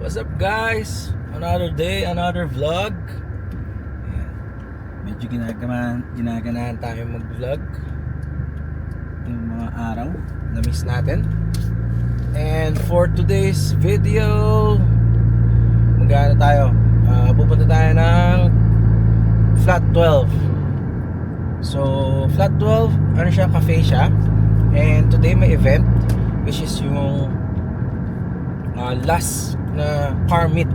What's up guys? Another day, another vlog. Ayan. Medyo ginaganahan tayo mag-vlog. Yung mga araw na miss natin. And for today's video, magana tayo. Pupunta tayo ng Flat 12. So, Flat 12, ano siya, cafe siya. And today may event, which is yung last na car meet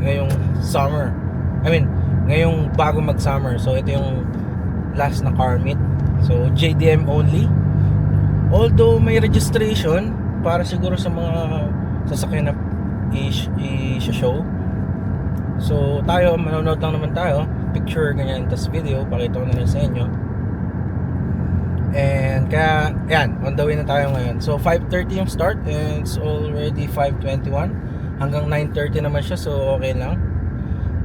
ngayong summer. Ngayong bago mag-summer. So ito yung last na car meet. So JDM only. Although may registration para siguro sa mga sasakyan na i-show. So tayo, manonood lang naman tayo. Picture, ganyan, tas video. Pakita ko na rin sa inyo. And kaya, yan, on the way na tayo ngayon. So 5:30 yung start and it's already 5:21. Hanggang 9:30 naman siya, so okay lang.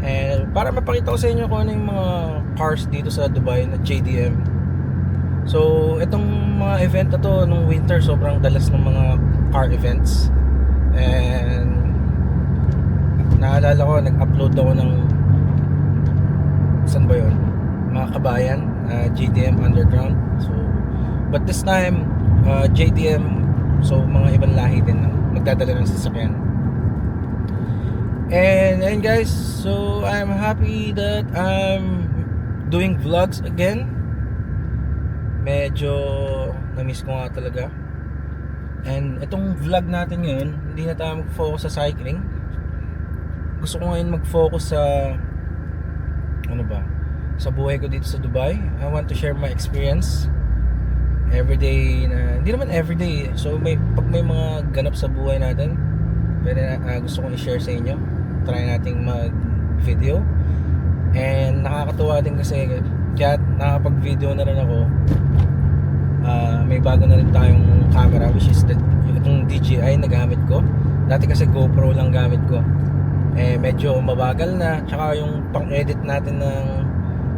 And para mapakita ko sa inyo kung ano yung mga cars dito sa Dubai na JDM. So itong mga event na to nung winter, sobrang dalas ng mga car events. And naalala ko, nag-upload ako ng saan ba yun? Mga kabayan, JDM Underground. So but this time JDM, so mga ibang lahi din magdadala ng sasakyan. And guys, so I'm happy that I'm doing vlogs again. Medyo na-miss ko nga talaga. And itong vlog natin ngayon, hindi na tayo mag-focus sa cycling. Gusto ko ngayon mag-focus sa sa buhay ko dito sa Dubai. I want to share my experience everyday na, hindi naman everyday. So pag may mga ganap sa buhay natin, pwede gusto kong i-share sa inyo. Try nating mag-video. And nakakatuwa din kasi kaya nakapag-video na rin ako. May bago na rin tayong camera, which is itong DJI na gamit ko. Dati kasi GoPro lang gamit ko. Medyo mabagal na. Tsaka yung pang-edit natin ng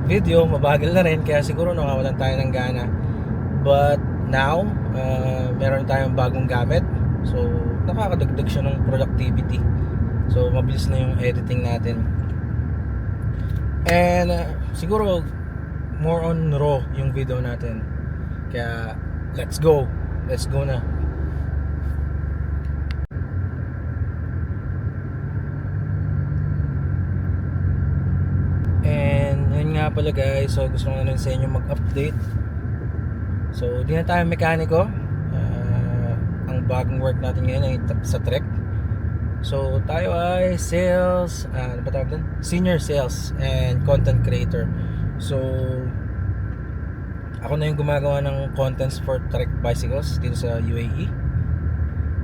video mabagal na rin. Kaya siguro nakawalan tayo ng gana. But now meron tayong bagong gamit. So nakakadagdag siya ng productivity. So mabilis na yung editing natin. And siguro more on raw yung video natin. Kaya let's go na. And yun nga pala guys, so gusto ko na rin sa inyo mag-update. So di na tayo mekaniko. Ang bagong work natin ngayon ay sa Trek. So tayo ay sales, ano ba tawag dun? Senior sales and content creator. So ako na yung gumagawa ng contents for Trek bicycles dito sa UAE.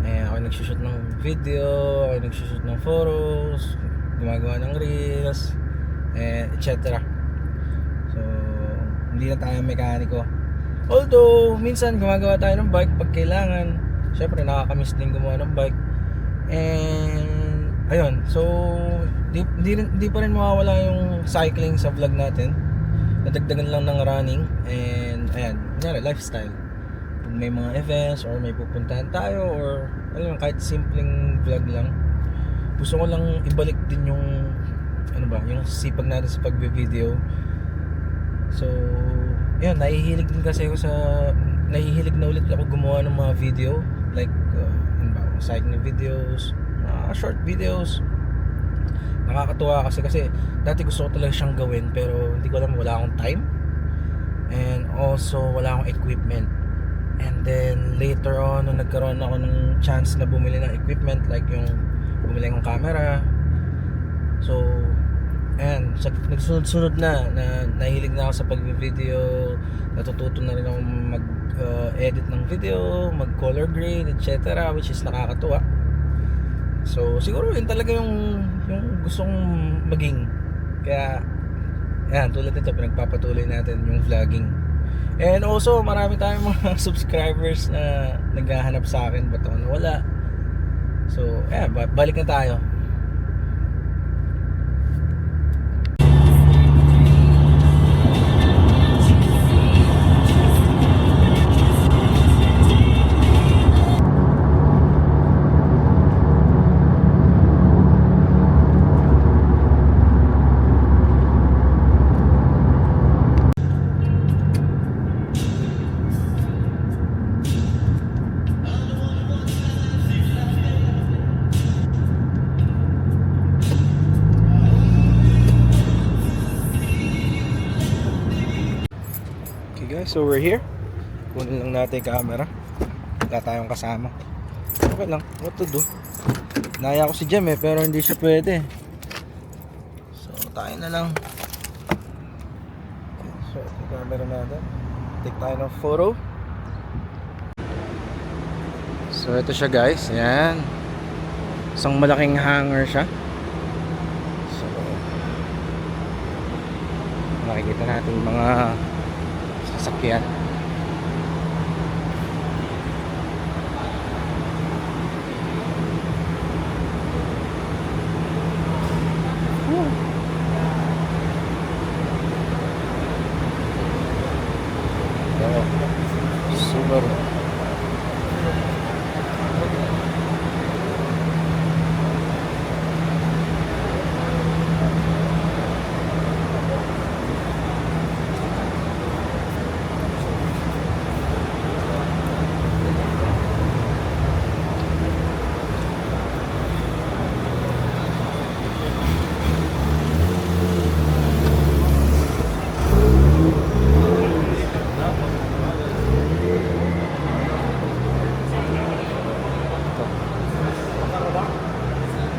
Ako yung nagsushoot ng video, ako yung nagsushoot ng photos, gumagawa ng reels, etc. So hindi na tayo mekaniko. Although minsan gumagawa tayo ng bike pag kailangan. Syempre nakakamiss din gumawa ng bike. And ayun, so di pa rin mawawala yung cycling sa vlog natin. Nadagdagan lang ng running. And ayan, kunyari lifestyle. Kung may mga events or may pupuntahan tayo, or alam mo, kahit simpleng vlog lang, gusto ko lang ibalik din yung yung sipag natin sa pagbe-video. So ayan, nahihilig na ulit ako gumawa ng mga video. Like cycling videos, short videos. Nakakatuwa kasi dati gusto ko talaga siyang gawin, pero hindi ko alam, wala akong time. And also wala akong equipment. And then later on, nung nagkaroon ako ng chance na bumili ng equipment, like yung bumili ng camera. So ayan, nagsunod-sunod na nahilig na ako sa pag-video. Natututo na rin ako mag-edit ng video, mag-color grade, etc. Which is nakakatuwa. So siguro yun talaga yung gusto kong maging. Kaya yan, tulad nito, pinagpapatuloy natin yung vlogging. And also marami tayong mga subscribers na naghahanap sa akin, ba't ako nawala. So ayan, balik na tayo. Okay guys, so we're here. Kunin lang natin yung camera. Wala tayong kasama. Okay lang, what to do? Naya ko si Jem pero hindi siya pwede. So tayo na lang. Okay, so yung camera natin. Take tayo ng photo. So ito siya guys, yan. Isang malaking hanger siya. So makikita natin yung mga sasakyan. Subaru.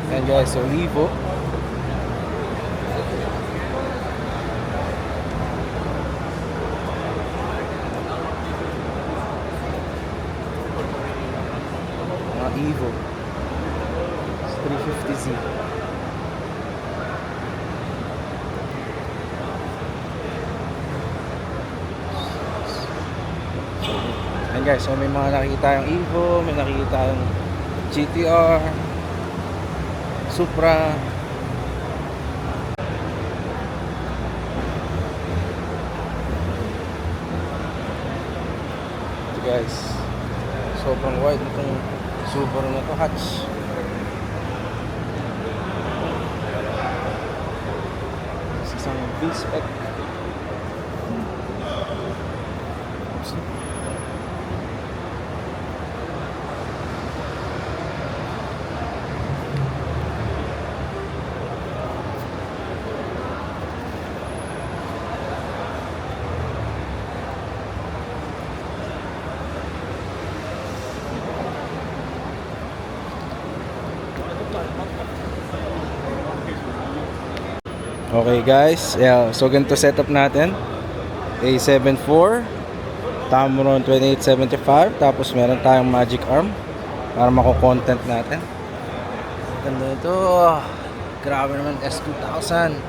And guys, so Evo. Mga Evo. It's 350Z. And guys, so may mga nakikita yung Evo, may nakikita yung GTR, Supra. Ito guys, sobrang wide itong Subaru na to, hatch. Isang V-spec. Okay guys, yeah, so ganito setup natin. A74 Tamron 2875. Tapos meron tayong Magic Arm para mako-content natin. Ganda ito. Grabe naman, S2000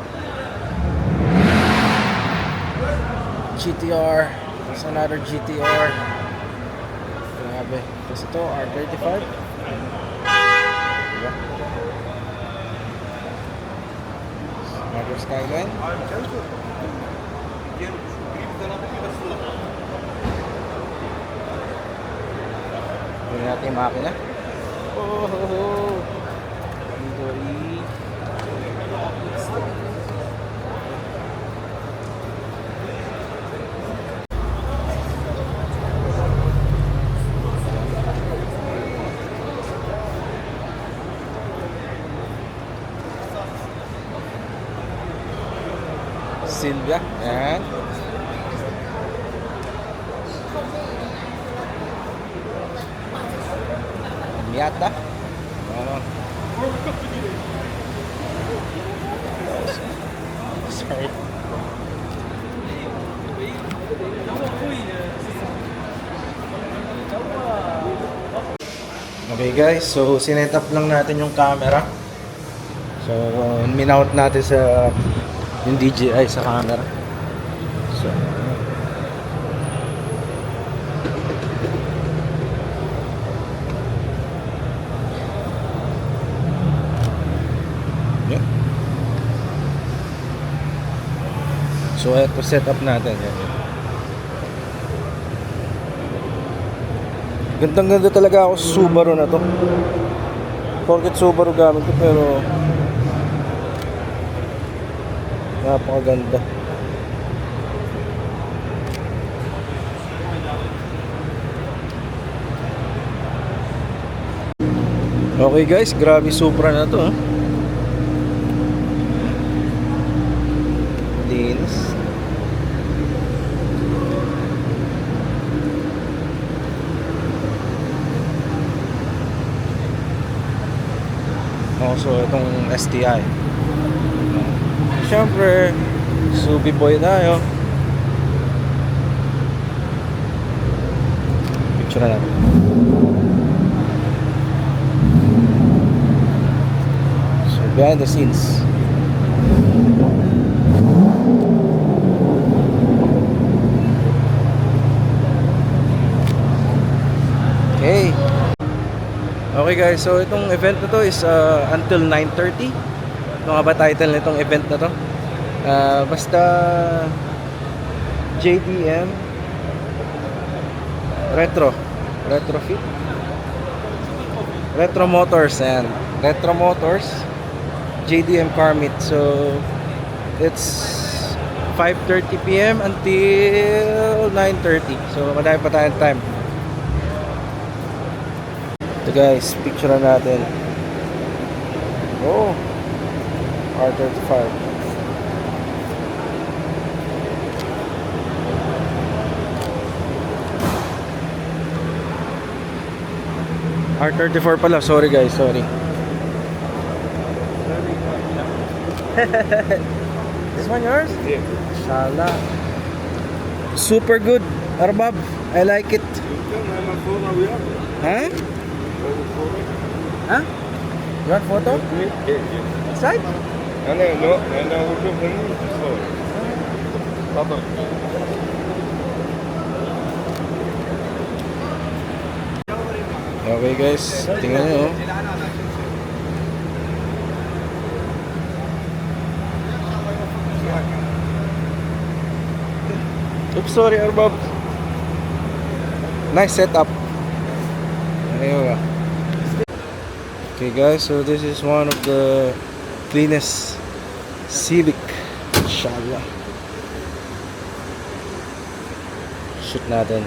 GTR. There's another GTR. Grabe. Tapos ito R35. Diba? Another Skyline. Gawin natin yung makina. Oh, Midori. Silvia, yan. Miata. Oh. Sorry. Okay guys, so sinet up lang natin yung camera. So minount natin sa yung DJI sa camera. So yeah. So ito setup natin yan. Gandang ganda talaga ako sa Subaru na to. Porket Subaru gamit ko pero napakaganda. Okay guys, grabe Supra na to. Linis. So itong STI. Siyempre, Subi boy tayo. Picture na natin. So behind the scenes. Okay. Okay guys, so itong event na to is until 9:30. Ano nga ba title nitong event na to? Basta JDM Retrofit Retro Motors and Retro Motors JDM Car Meet. So it's 5:30 PM until 9:30. So madami pa tayong time. Ito guys, picture natin. Oh, R35. R34 pala, sorry guys, sorry. This one yours? Yeah. Inshallah. Super good, Arbab. I like it. Huh? Huh? You want photo? Side? Okay guys, tingnan nyo. Oops, sorry Arbab. Nice setup. Ayun. Okay guys, so this is one of the cleanest Civic. Inshallah. Shoot natin.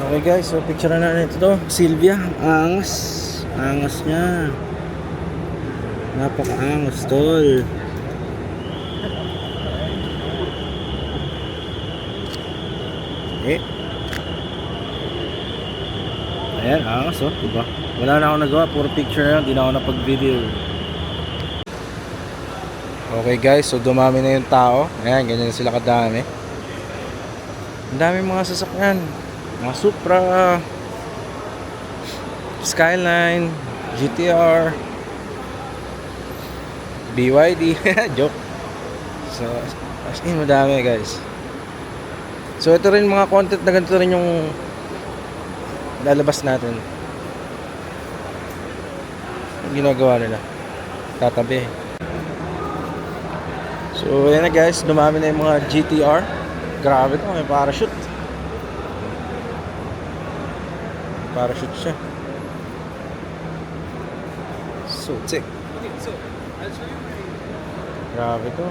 Okay guys, so picture na natin ito. Silvia, angas niya. Napaka-angas tol. Ayan, angas oh, diba? Wala na ako nagawa, puro picture na lang, di na ako napag-video. Okay guys, so dumami na yung tao. Ayan, ganyan sila kadami. Ang dami mga sasakyan. Mga Supra, Skyline, GTR, BYD. Joke. So, as in madami guys. So ito rin mga content na ganito rin yung lalabas natin. Yung ginagawa nila, tatabi. So ayan na guys, dumami na yung mga GTR. Grabe to, may parachute. Parachute siya. So sick. Grabe to.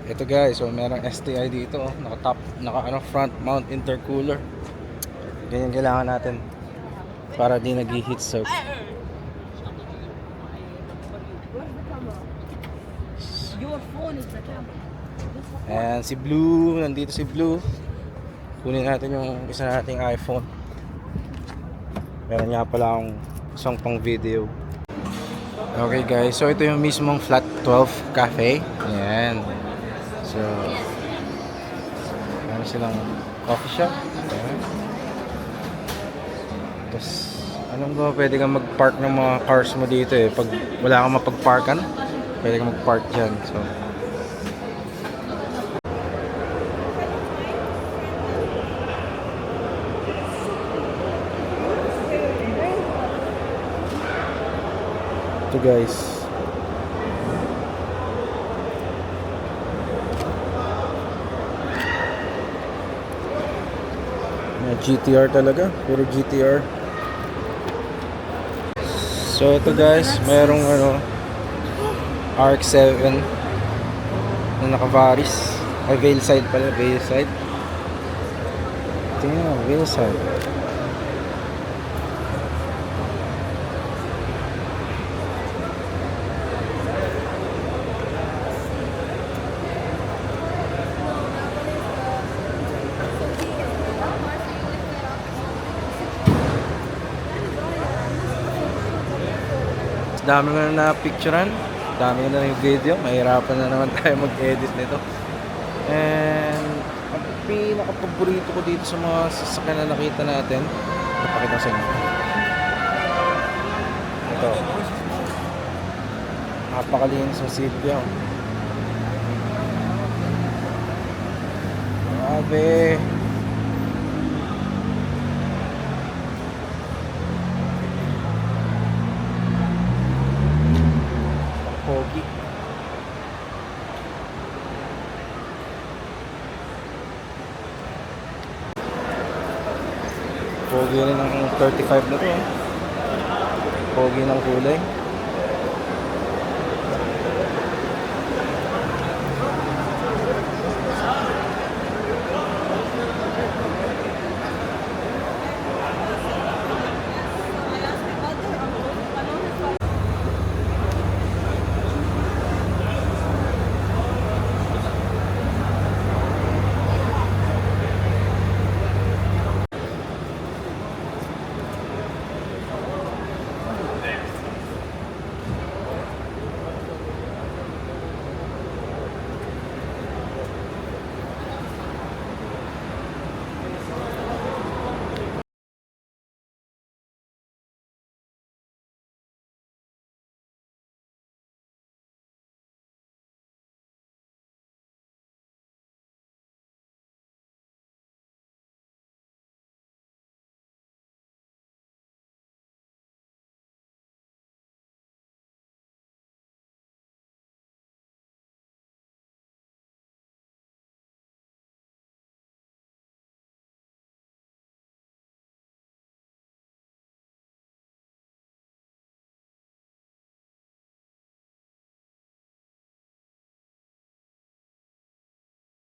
Ito guys, so merong STI dito, oh. Naka front mount intercooler. Ganyan kailangan natin para di nag-heat soak. Your phone is the camera. And si Blue, nandito si Blue. Kunin natin yung isa nating iPhone. Meron nga pala akong isang pang video. Okay guys, so ito yung mismong Flat 12 Cafe. Ayan. So, meron silang coffee shop. Ayan. Tapos, alam ko, pwede kang mag-park ng mga cars mo dito eh. Pag wala kang mapag-parkan, pwede kang mag-park dyan. So, ito guys. GTR talaga, puro GTR. So ito guys, merong RX-7 na naka-varis, ay Veilside pala, Veilside. Damn, Wilson. Dami na na-picturean, dami na yung video, mahirapan na naman tayo mag-edit nito. And ang pinaka-paborito ko dito sa mga sasakyan na nakita natin, napakita ko sa inyo. Ito. Napakalinis sa Silvia. Grabe. Pogi. Pogi rin ang 35 na to. Pogi ng kulay.